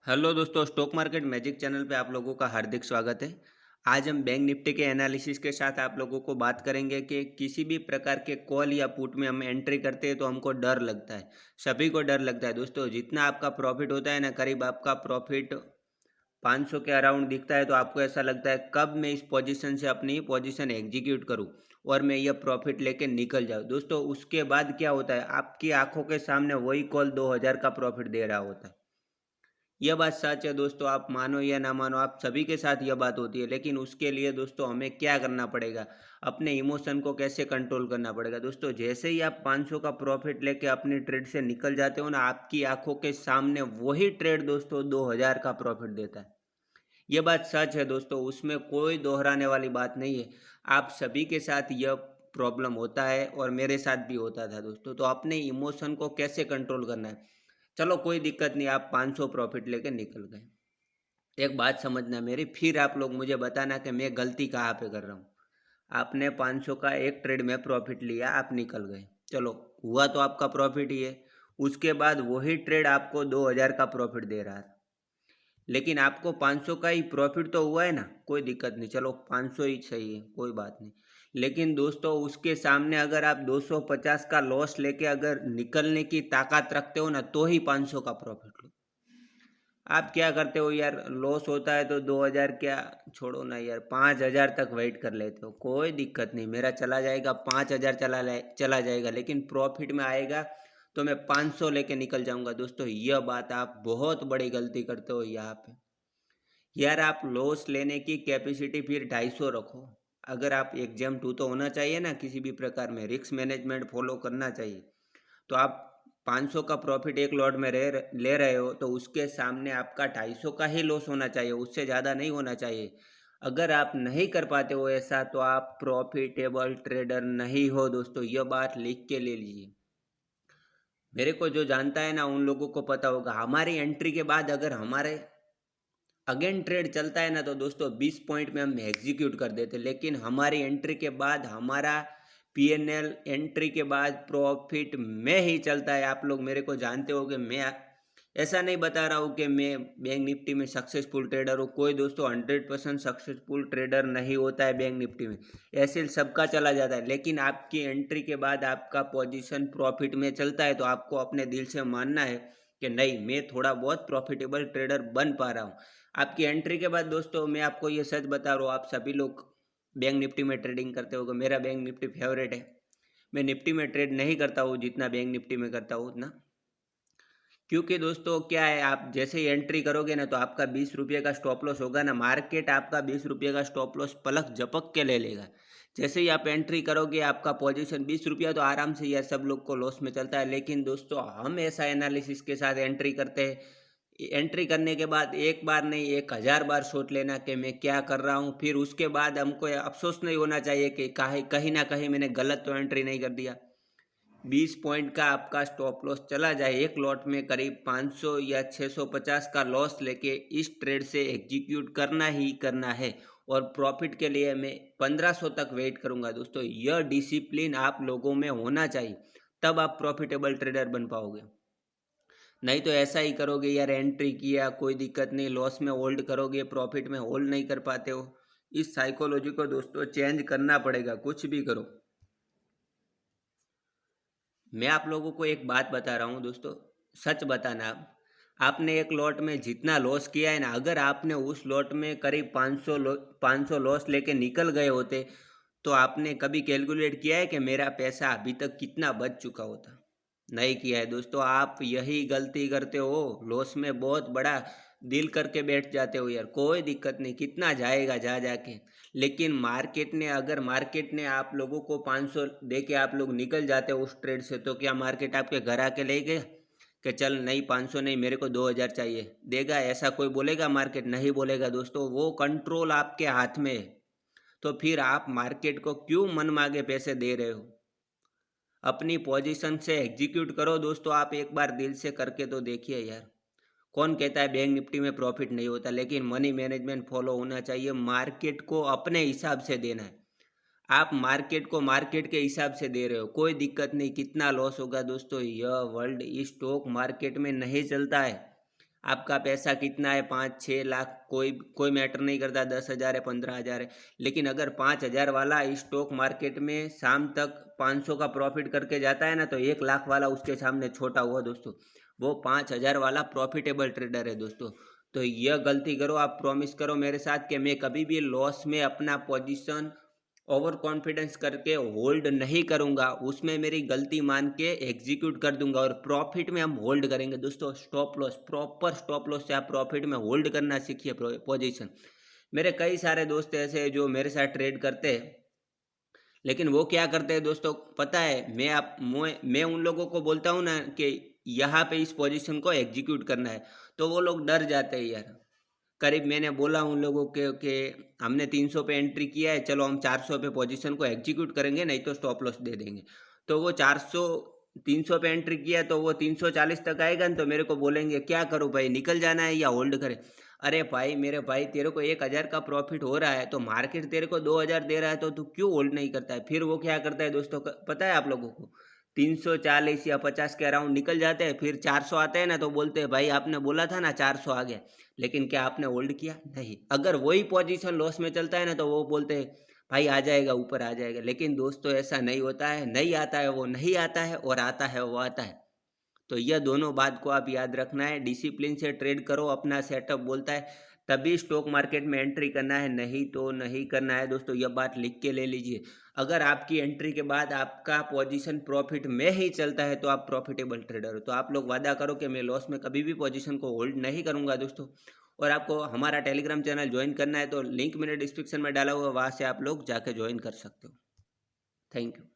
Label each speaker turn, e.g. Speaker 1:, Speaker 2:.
Speaker 1: Hello दोस्तों, stock market magic channel पे आप लोगों का हार्दिक स्वागत है। आज हम बैंक निफ्टी के एनालिसिस के साथ आप लोगों को बात करेंगे कि किसी भी प्रकार के कॉल या पुट में हम एंट्री करते हैं तो हमको डर लगता है। सभी को डर लगता है दोस्तों। जितना आपका प्रॉफिट होता है ना, करीब आपका प्रॉफिट 500 के अराउंड दिखता है तो आपको ऐसा लगता है कब मैं इस पोजीशन से अपनी पोजीशन एग्जीक्यूट करूं और मैं ये प्रॉफिट लेके निकल जाऊं। दोस्तों उसके बाद क्या होता है, आपकी आंखों के सामने वही कॉल 2000 का प्रॉफिट दे रहा होता है। यह बात सच है दोस्तों, आप मानो या ना मानो, आप सभी के साथ यह बात होती है। लेकिन उसके लिए दोस्तों हमें क्या करना पड़ेगा, अपने इमोशन को कैसे कंट्रोल करना पड़ेगा। दोस्तों जैसे ही आप 500 का प्रॉफिट लेके अपनी ट्रेड से निकल जाते हो ना, आपकी आंखों के सामने वही ट्रेड दोस्तों 2000 का प्रॉफिट देता है। यह बात सच है दोस्तों, उसमें कोई दोहराने वाली बात नहीं है। आप सभी के साथ यह प्रॉब्लम होता है और मेरे साथ भी होता था दोस्तों। तो अपने इमोशन को कैसे कंट्रोल करना है, चलो कोई दिक्कत नहीं, आप 500 प्रॉफिट लेके निकल गए। एक बात समझना मेरी, फिर आप लोग मुझे बताना कि मैं गलती कहाँ पे कर रहा हूँ। आपने 500 का एक ट्रेड में प्रॉफिट लिया, आप निकल गए, चलो हुआ तो आपका प्रॉफिट ही है। उसके बाद वही ट्रेड आपको 2000 का प्रॉफिट दे रहा था, लेकिन आपको 500 का ही प्रॉफिट तो हुआ है ना, कोई दिक्कत नहीं, चलो 500 ही सही है, कोई बात नहीं। लेकिन दोस्तों उसके सामने अगर आप 250 का लॉस लेके अगर निकलने की ताकत रखते हो ना, तो ही 500 का प्रॉफिट लो। आप क्या करते हो यार, लॉस होता है तो 2000 क्या, छोड़ो ना यार, 5000 तक वेट कर लेते हो, कोई दिक्कत नहीं, मेरा चला जाएगा 5000 चला जाएगा, लेकिन प्रॉफिट में आएगा तो मैं 500 लेके निकल जाऊंगा। दोस्तों यह बात आप बहुत बड़ी गलती करते हो यहाँ पे। यार आप लॉस लेने की कैपेसिटी फिर 250 रखो। अगर आप एग्जाम टू तो होना चाहिए ना, किसी भी प्रकार में रिस्क मैनेजमेंट फॉलो करना चाहिए। तो आप 500 का प्रॉफिट एक लॉट में ले रहे हो तो उसके सामने आपका 250 का ही लॉस होना चाहिए, उससे ज़्यादा नहीं होना चाहिए। अगर आप नहीं कर पाते हो ऐसा तो आप प्रॉफिटेबल ट्रेडर नहीं हो दोस्तों, यह बात लिख के ले लीजिए। मेरे को जो जानता है ना उन लोगों को पता होगा, हमारी एंट्री के बाद अगर हमारे अगेन ट्रेड चलता है ना तो दोस्तों 20 पॉइंट में हम एग्जीक्यूट कर देते, लेकिन हमारी एंट्री के बाद हमारा पीएनएल एंट्री के बाद प्रॉफिट में ही चलता है। आप लोग मेरे को जानते हो कि मैं ऐसा नहीं बता रहा हूँ कि मैं बैंक निफ्टी में सक्सेसफुल ट्रेडर हूँ। कोई दोस्तों 100% सक्सेसफुल ट्रेडर नहीं होता है बैंक निफ्टी में, ऐसे सबका चला जाता है। लेकिन आपकी एंट्री के बाद आपका पोजीशन प्रॉफिट में चलता है तो आपको अपने दिल से मानना है कि नहीं, मैं थोड़ा बहुत प्रॉफिटेबल ट्रेडर बन पा रहा हूँ। आपकी एंट्री के बाद दोस्तों मैं आपको ये सच बता रहा हूँ, आप सभी लोग बैंक निफ्टी में ट्रेडिंग करते हो, मेरा बैंक निफ्टी फेवरेट है। मैं निफ्टी में ट्रेड नहीं करता हूँ जितना बैंक निफ्टी में करता हूँ उतना, क्योंकि दोस्तों क्या है, आप जैसे ही एंट्री करोगे ना तो आपका 20 रुपये का स्टॉप लॉस होगा ना, मार्केट आपका 20 रुपये का स्टॉप लॉस पलक झपक के ले लेगा। जैसे ही आप एंट्री करोगे आपका पोजीशन 20 रुपया तो आराम से यार सब लोग को लॉस में चलता है। लेकिन दोस्तों हम ऐसा एनालिसिस के साथ एंट्री करते हैं, एंट्री करने के बाद एक बार नहीं 1000 बार सोच लेना कि मैं क्या कर रहा हूँ। फिर उसके बाद हमको अफसोस नहीं होना चाहिए कि कहीं कहीं ना कहीं मैंने गलत तो एंट्री नहीं कर दिया। 20 पॉइंट का आपका स्टॉप लॉस चला जाए, एक लॉट में करीब 500 या 650 का लॉस लेके इस ट्रेड से एग्जीक्यूट करना ही करना है। और प्रॉफिट के लिए मैं 1500 तक वेट करूंगा दोस्तों। यह डिसिप्लिन आप लोगों में होना चाहिए, तब आप प्रॉफिटेबल ट्रेडर बन पाओगे। नहीं तो ऐसा ही करोगे यार, एंट्री किया कोई दिक्कत नहीं, लॉस में होल्ड करोगे, प्रॉफिट में होल्ड नहीं कर पाते हो। इस साइकोलॉजी को दोस्तों चेंज करना पड़ेगा, कुछ भी करो। मैं आप लोगों को एक बात बता रहा हूँ दोस्तों, सच बताना। आपने एक लॉट में जितना लॉस किया है ना, अगर आपने उस लॉट में करीब 500 लॉस लेके निकल गए होते तो आपने कभी कैलकुलेट किया है कि मेरा पैसा अभी तक कितना बच चुका होता? नहीं किया है दोस्तों। आप यही गलती करते हो, लॉस में बहुत बड़ा डील करके बैठ जाते हो यार, कोई दिक्कत नहीं, कितना जाएगा जा जाके। लेकिन मार्केट ने, अगर मार्केट ने आप लोगों को 500 दे के आप लोग निकल जाते हो उस ट्रेड से, तो क्या मार्केट आपके घर आके ले गया कि चल नहीं 500 नहीं, मेरे को 2000 चाहिए, देगा? ऐसा कोई बोलेगा? मार्केट नहीं बोलेगा दोस्तों, वो कंट्रोल आपके हाथ में है। तो फिर आप मार्केट को क्यों मन मांगे पैसे दे रहे हो? अपनी पोजीशन से एग्जीक्यूट करो दोस्तों। आप एक बार दिल से करके तो देखिए यार। कौन कहता है बैंक निफ्टी में प्रॉफिट नहीं होता? लेकिन मनी मैनेजमेंट फॉलो होना चाहिए, मार्केट को अपने हिसाब से देना है। आप मार्केट को मार्केट के हिसाब से दे रहे हो, कोई दिक्कत नहीं, कितना लॉस होगा दोस्तों, यह वर्ल्ड स्टॉक मार्केट में नहीं चलता है। आपका पैसा कितना है, 5-6 लाख, कोई मैटर नहीं करता, 10,000 है, 15,000 है। लेकिन अगर 5,000 वाला स्टॉक मार्केट में शाम तक 500 का प्रॉफिट करके जाता है ना, तो 1 लाख वाला उसके सामने छोटा हुआ दोस्तों। वो 5,000 वाला प्रॉफिटेबल ट्रेडर है दोस्तों। तो यह गलती करो, आप प्रॉमिस करो मेरे साथ कि मैं कभी भी लॉस में अपना पोजीशन ओवर कॉन्फिडेंस करके होल्ड नहीं करूंगा, उसमें मेरी गलती मान के एग्जीक्यूट कर दूंगा, और प्रॉफिट में हम होल्ड करेंगे दोस्तों। Stop loss, proper stop loss से आप प्रॉफिट में होल्ड करना सीखिए पोजीशन। मेरे कई सारे दोस्त ऐसे हैं जो मेरे साथ ट्रेड करते हैं, लेकिन वो क्या करते हैं दोस्तों पता है, मैं उन लोगों को बोलता हूँ ना कि यहाँ पे इस पोजीशन को एग्जीक्यूट करना है, तो वो लोग डर जाते हैं यार। करीब मैंने बोला उन लोगों के कि हमने 300 पे एंट्री किया है, चलो हम 400 पे पोजीशन को एग्जीक्यूट करेंगे, नहीं तो स्टॉप लॉस दे देंगे। तो वो 300 पे एंट्री किया, तो वो 340 तक आएगा ना, तो मेरे को बोलेंगे क्या करूँ भाई, निकल जाना है या होल्ड करें। अरे भाई, मेरे भाई, तेरे को 1,000 का प्रॉफिट हो रहा है, तो मार्केट तेरे को 2,000 दे रहा है, तो तू क्यों होल्ड नहीं करता है। फिर वो क्या करता है दोस्तों, पता है आप लोगों को, 340 या 50 के अराउंड निकल जाते हैं, फिर 400 आते हैं ना, तो बोलते हैं भाई आपने बोला था ना 400 आ गया, लेकिन क्या आपने होल्ड किया? नहीं। अगर वही पोजीशन लॉस में चलता है ना, तो वो बोलते हैं भाई आ जाएगा, ऊपर आ जाएगा। लेकिन दोस्तों ऐसा नहीं होता है, नहीं आता है वो नहीं आता है, और आता है वो आता है। तो यह दोनों बात को आप याद रखना है, डिसिप्लिन से ट्रेड करो, अपना सेटअप बोलता है तभी स्टॉक मार्केट में एंट्री करना है, नहीं तो नहीं करना है दोस्तों। यह बात लिख के ले लीजिए। अगर आपकी एंट्री के बाद आपका पोजीशन प्रॉफिट में ही चलता है, तो आप प्रॉफिटेबल ट्रेडर हो। तो आप लोग वादा करो कि मैं लॉस में कभी भी पोजीशन को होल्ड नहीं करूंगा दोस्तों। और आपको हमारा टेलीग्राम चैनल ज्वाइन करना है, तो लिंक मैंने डिस्क्रिप्शन में डाला हुआ है, वहाँ से आप लोग जाके ज्वाइन कर सकते हो। Thank you.